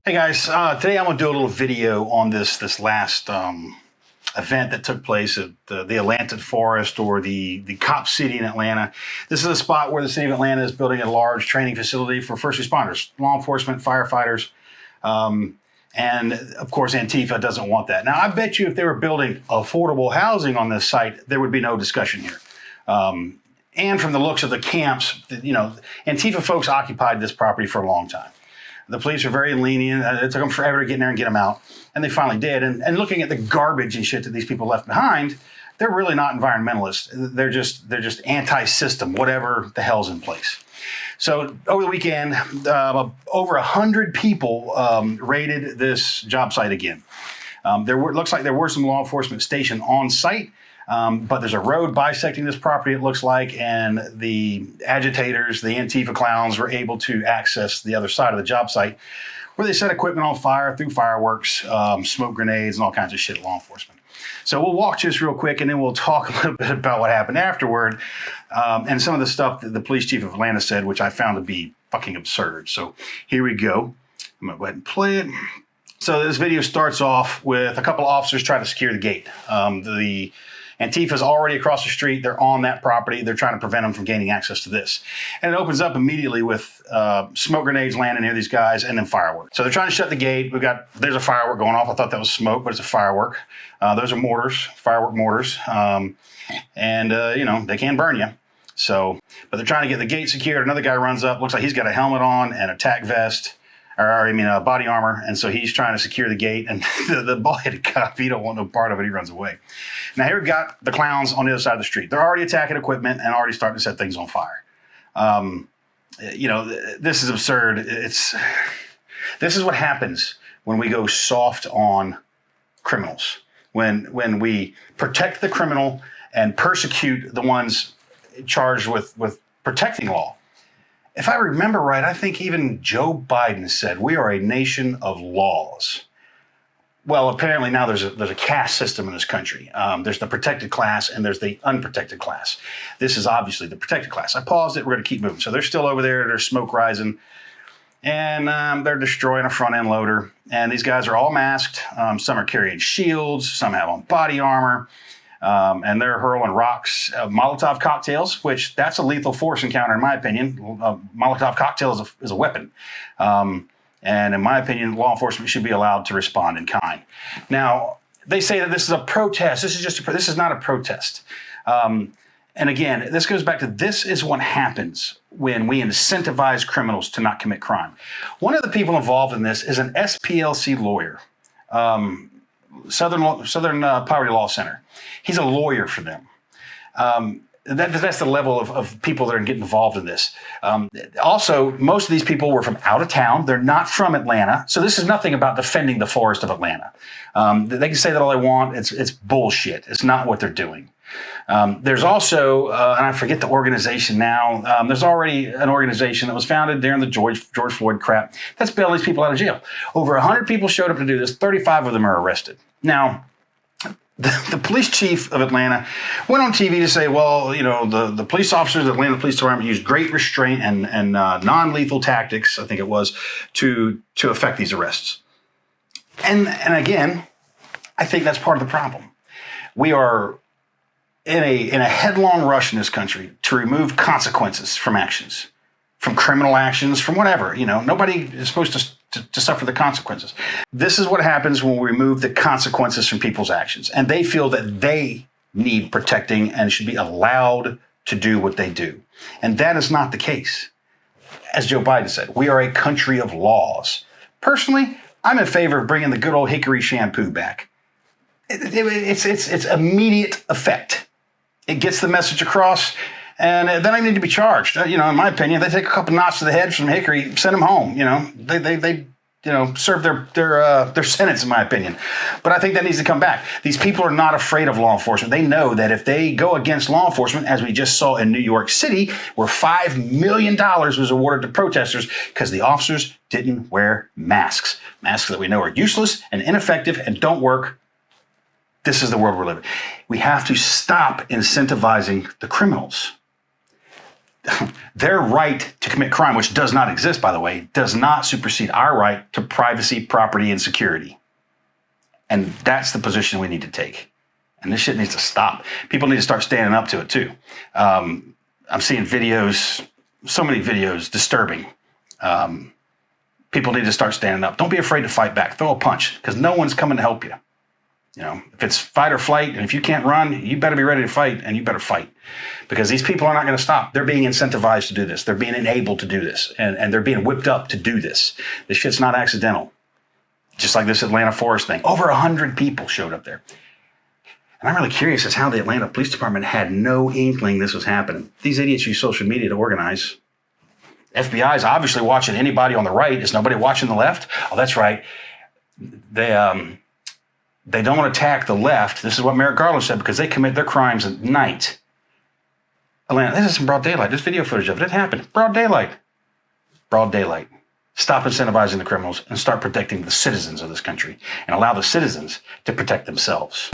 Hey guys, today I'm going to do a little video on this last event that took place at the Atlanta Forest, or the Cop City in Atlanta. This is a spot where the city of Atlanta is building a large training facility for first responders, law enforcement, firefighters, and of course Antifa doesn't want that. Now I bet you if they were building affordable housing on this site, there would be no discussion here. And from the looks of the camps, Antifa folks occupied this property for a long time. The police are very lenient. It took them forever to get in there and get them out. And they finally did. And looking at the garbage and shit that these people left behind, they're really not environmentalists. They're just anti-system, whatever the hell's in place. So over the weekend, over 100 people raided this job site again. Looks like there were some law enforcement stationed on site. But there's a road bisecting this property, it looks like, and the agitators, the Antifa clowns, were able to access the other side of the job site where they set equipment on fire through fireworks, smoke grenades, and all kinds of shit at law enforcement. So we'll walk through this real quick, and then we'll talk a little bit about what happened afterward, and some of the stuff that the police chief of Atlanta said, which I found to be fucking absurd. So here we go. I'm going to go ahead and play it. So this video starts off with a couple of officers trying to secure the gate. The Antifa's already across the street. They're on that property. They're trying to prevent them from gaining access to this. And it opens up immediately with smoke grenades landing near these guys and then fireworks. So they're trying to shut the gate. There's a firework going off. I thought that was smoke, but it's a firework. Those are mortars, firework mortars. They can burn you. So, but they're trying to get the gate secured. Another guy runs up. Looks like he's got a helmet on and a tack vest. Body armor, and so he's trying to secure the gate, and the bald-headed cop, he don't want no part of it, he runs away. Now here we've got the clowns on the other side of the street. They're already attacking equipment and already starting to set things on fire. This is absurd. This is what happens when we go soft on criminals. When we protect the criminal and persecute the ones charged with protecting law. If I remember right, I think even Joe Biden said we are a nation of laws. Well, apparently now there's a caste system in this country. There's the protected class and there's the unprotected class. This is obviously the protected class. I paused it. We're going to keep moving. So they're still over there. There's smoke rising. And they're destroying a front end loader. And these guys are all masked. Some are carrying shields. Some have on body armor. And they're hurling rocks, Molotov cocktails, which that's a lethal force encounter, in my opinion. Molotov cocktail is a weapon. And in my opinion, law enforcement should be allowed to respond in kind. Now, they say that this is a protest. This is not a protest. And again, this goes back to this is what happens when we incentivize criminals to not commit crime. One of the people involved in this is an SPLC lawyer. Southern Poverty Law Center. He's a lawyer for them. That's the level of people that are getting involved in this. Also, most of these people were from out of town. They're not from Atlanta. So this is nothing about defending the forest of Atlanta. They can say that all they want. It's bullshit. It's not what they're doing. There's also, and I forget the organization now, there's already an organization that was founded during the George Floyd crap that's bailed these people out of jail. Over 100 people showed up to do this. 35 of them are arrested. Now, the police chief of Atlanta went on TV to say, well, the police officers at Atlanta Police Department used great restraint and non-lethal tactics, I think it was, to effect these arrests. And again, I think that's part of the problem. We are in a headlong rush in this country to remove consequences from actions, from criminal actions, from whatever. Nobody is supposed to suffer the consequences. This is what happens when we remove the consequences from people's actions. And they feel that they need protecting and should be allowed to do what they do. And that is not the case. As Joe Biden said, we are a country of laws. Personally, I'm in favor of bringing the good old hickory shampoo back. It's immediate effect. It gets the message across, and they don't need to be charged. In my opinion, they take a couple knots to the head from hickory, send them home. They serve their sentence, in my opinion. But I think that needs to come back. These people are not afraid of law enforcement. They know that if they go against law enforcement, as we just saw in New York City, where $5 million was awarded to protesters because the officers didn't wear masks. Masks that we know are useless and ineffective and don't work. This is the world we're living. We have to stop incentivizing the criminals. their right to commit crime, which does not exist, by the way, does not supersede our right to privacy, property, and security. And that's the position we need to take. And this shit needs to stop. People need to start standing up to it too. I'm seeing videos, so many videos, disturbing. People need to start standing up. Don't be afraid to fight back. Throw a punch, because no one's coming to help you. You know, if it's fight or flight, and if you can't run, you better be ready to fight, and you better fight. Because these people are not going to stop. They're being incentivized to do this. They're being enabled to do this. And they're being whipped up to do this. This shit's not accidental. Just like this Atlanta Forest thing. Over 100 people showed up there. And I'm really curious as how the Atlanta Police Department had no inkling this was happening. These idiots use social media to organize. FBI is obviously watching anybody on the right. Is nobody watching the left? Oh, that's right. They don't attack the left. This is what Merrick Garland said, because they commit their crimes at night. Atlanta, this is in broad daylight. There's video footage of it. It happened. Broad daylight. Broad daylight. Stop incentivizing the criminals and start protecting the citizens of this country, and allow the citizens to protect themselves.